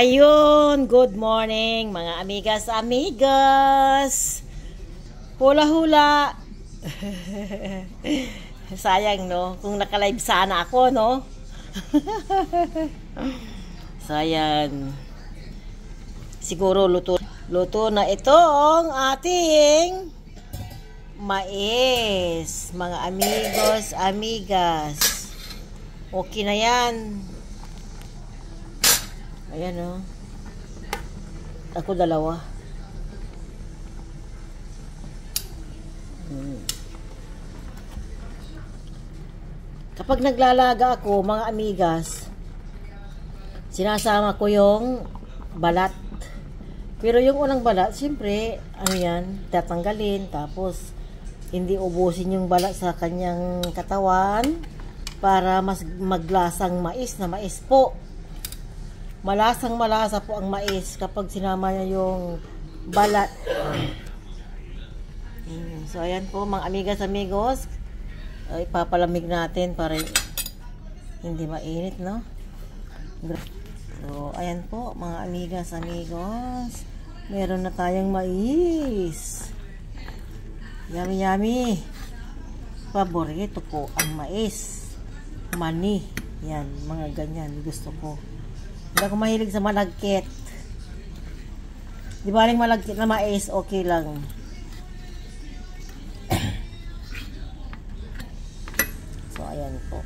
Ayun, good morning mga amigas, amigas. Hula-hula. Sayang no, kung naka-live sana ako no. Sayang. Siguro luto na itong ating mais, mga amigos, amigas. Okay na yan. Ayan o. Ako dalawa. Kapag naglalaga ako, mga amigas, sinasama ko yung balat. Pero yung unang balat, siyempre, ano yan, tatanggalin. Tapos, hindi ubusin yung balat sa kanyang katawan para mas maglasang mais na mais po. Malasang malasa po ang mais kapag sinama niya yung balat. So ayan po mga amigas amigos, ipapalamig natin para hindi mainit no. So ayan po mga amigas amigos, meron na tayong mais. Yummy yummy. Paborito po ang mais, mani, yan mga ganyan gusto ko. Hindi ako mahilig sa malagkit. Di ba aling malagkit na mais, okay lang. So, ayan po.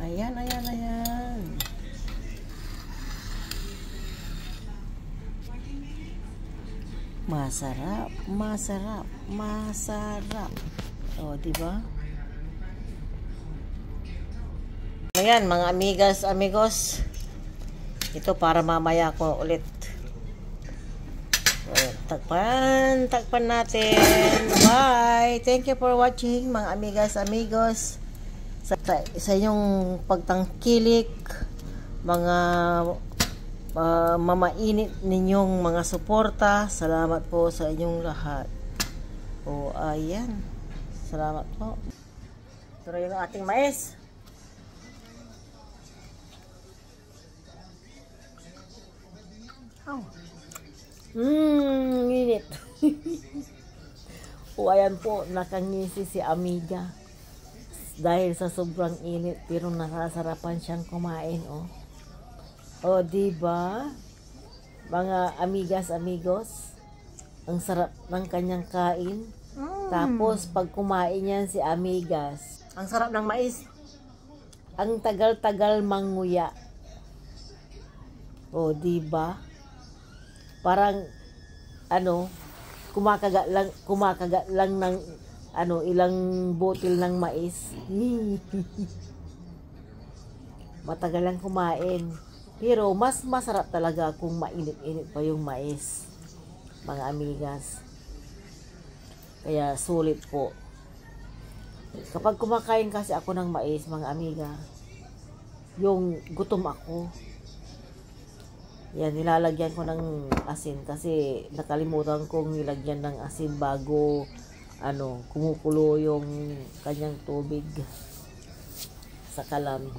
Ayan, ayan, ayan. Masarap, masarap, masarap. O, di ba? Ayan mga amigas, amigos. Ito para mamaya ko ulit. So, takpan natin. Bye! Thank you for watching mga amigas, amigos. Sa inyong pagtangkilik, mga mamainit ninyong mga suporta. Salamat po sa inyong lahat. O, ayan. Salamat po. Ito yung ating mais. Init. O ayan po, nakangisi si amiga dahil sa sobrang init, pero nakasarapan siyang kumain o diba mga amigas amigos, ang sarap ng kanyang kain. Tapos pag kumain yan si amigas, ang sarap ng mais, ang tagal-tagal manguya. O diba, parang kumakagat lang ng ilang botil ng mais. Matagal lang kumain, pero mas masarap talaga kung mainit-init pa yung mais, mga amigas. Kaya sulit po kapag kumakain kasi ako ng mais, mga amiga, yung gutom ako. Yan, nilalagyan ko ng asin kasi nakalimutan kong nilagyan ng asin bago kumukulo yung kanyang tubig sa kalan.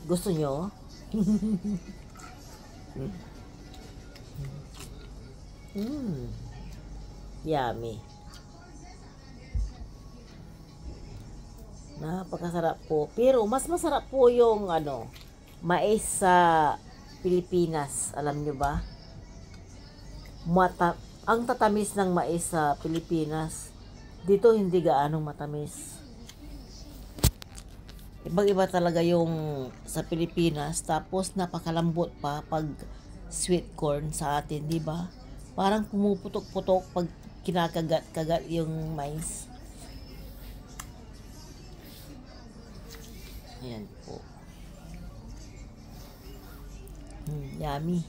Gusto nyo? Yummy. Napakasarap po. Pero mas masarap po yung mais sa Pilipinas, alam nyo ba? Ang tatamis ng mais sa Pilipinas, dito hindi gaanong matamis. Ibang-iba talaga yung sa Pilipinas, tapos napakalambot pa pag sweet corn sa atin, di ba? Parang pumuputok-putok pag kinakagat-kagat yung mais. Ayan po. Yummy.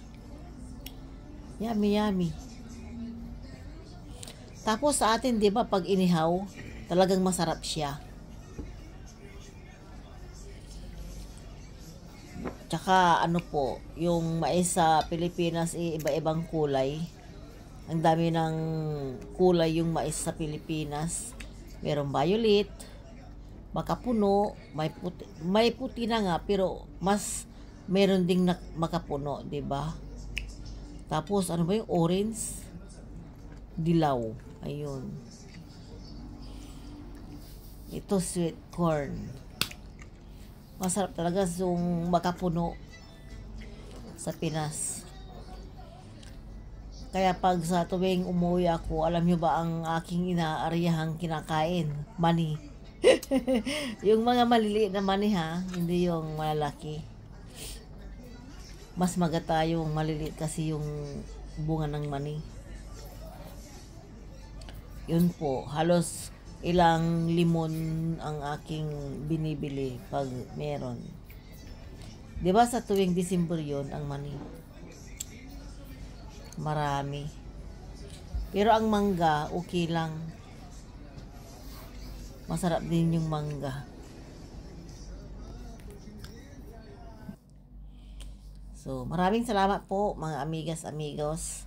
Yummy, yummy. Tapos sa atin, di ba, pag inihaw, talagang masarap siya. Tsaka po, yung mais sa Pilipinas, iba-ibang kulay. Ang dami ng kulay yung mais sa Pilipinas. Merong violet, makapuno, may puti na nga pero mas meron ding makapuno, 'di ba? Tapos ano ba yung orange? Dilaw. Ayun. Ito sweet corn. Masarap talaga yung makapuno sa Pinas. Kaya pag sa tuwing umuwi ako, alam nyo ba ang aking inaariyahang kinakain? Mani. Yung mga maliliit na mani ha, hindi yung malalaki. Mas magata yung maliliit kasi yung bunga ng mani. Yun po, halos ilang limon ang aking binibili pag meron. 'Di ba sa tuwing December 'yon ang mani? Marami. Pero ang mangga, okay lang. Masarap din yung mangga. So, maraming salamat po mga amigas, amigos.